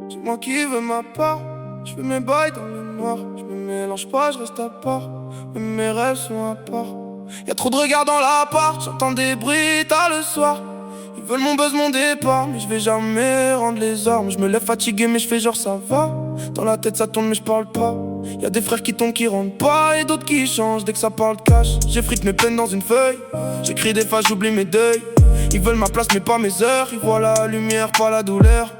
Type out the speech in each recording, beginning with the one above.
Dis-moi qui veut ma part. Je fais mes bails dans le noir. Je me mélange pas, je reste à part. Mais mes rêves sont à part. Y'a trop de regards dans l'appart. J'entends des bruits tard le soir. Ils veulent mon buzz, mon départ. Mais je vais jamais rendre les armes. Je me lève fatigué mais je fais genre ça va. Dans la tête ça tourne mais je parle pas. Y'a des frères qui tombent qui rentrent pas. Et d'autres qui changent dès que ça parle cash. J'effrite mes peines dans une feuille. J'écris des phases, j'oublie mes deuils. Ils veulent ma place mais pas mes heures. Ils voient la lumière, pas la douleur.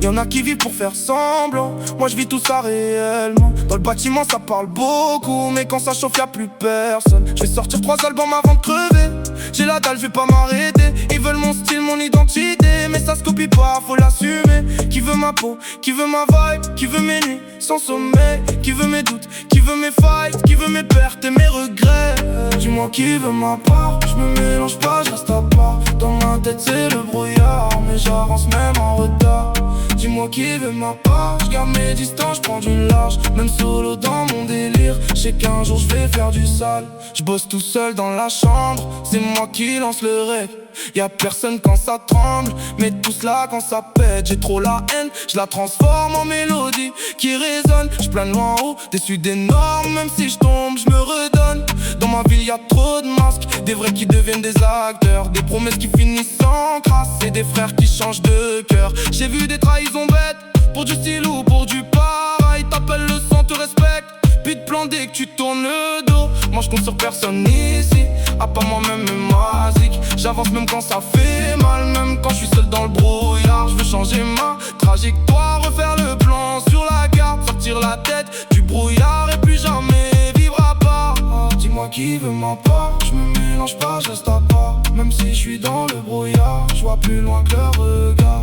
Y'en a qui vivent pour faire semblant. Moi je vis tout ça réellement. Dans le bâtiment ça parle beaucoup. Mais quand ça chauffe y'a plus personne. Je vais sortir 3 albums avant de crever. J'ai la dalle, je vais pas m'arrêter. Ils veulent mon style, mon identité. Mais ça se copie pas, faut l'assumer. Qui veut ma peau, qui veut ma vibe. Qui veut mes nuits sans sommeil. Qui veut mes doutes, qui veut mes fights. Qui veut mes pertes et mes regrets. Dis-moi qui veut ma part. Je me mélange pas, je reste à part. Dans ma tête c'est le brouillard. Mais j'avance même en retard. Dis-moi qui veut ma part. Je garde mes distances, je prends du large. Même solo dans mon délire. Je sais qu'un jour je vais faire du sale. Je bosse tout seul dans la chambre. C'est moi qui lance le rec. Y'a personne quand ça tremble. Mais tout cela quand ça pète. J'ai trop la haine, je la transforme en mélodie qui résonne. Je plane loin en haut, déçu des normes. Même si je tombe, je me redonne. Dans ma ville y'a trop de masques. Des vrais qui deviennent des acteurs. Des promesses qui finissent en crasse. Et des frères qui changent de cœur. J'ai vu des trahisons bêtes. Pour du style ou pour du pareil. T'appelles le sang, te respecte. Puis de plan dès que tu tournes le dos. Moi je compte sur personne ici. À part moi-même et ma zik. J'avance même quand ça fait mal. Même quand je suis seul dans le brouillard. Je veux changer ma trajectoire. Refaire le plan sur la carte. Sortir la tête du brouillard. Et plus jamais vivre à part. Dis-moi qui veut ma part. Je me mélange pas, je reste à part. Même si je suis dans le brouillard. Je vois plus loin que leur regard.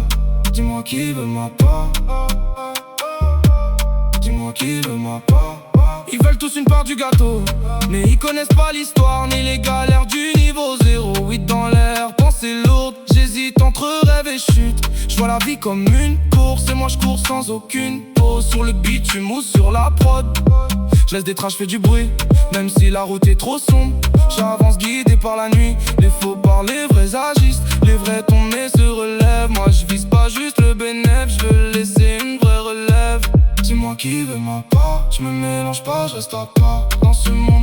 Dis-moi qui veut ma part. Dis-moi qui veut ma part. Ils veulent tous une part du gâteau. Mais ils connaissent pas l'histoire ni les galères du niveau 0. 8 dans l'air, pensée lourde. J'hésite entre rêve et chute. Je vois la vie comme une course. Et moi je cours sans aucune pause. Sur le beat, je mousse sur la prod. Je laisse des traces, je fais du bruit. Même si la route est trop sombre. J'avance guidé par la nuit. Les faux parlent, les vrais agissent. Les vrais tombent mais se relèvent. Moi je vise pas juste le bénéf. Je veux laisser une vraie relève. Dis-moi qui veut ma part. Je me mélange pas, je reste à part. Dans ce monde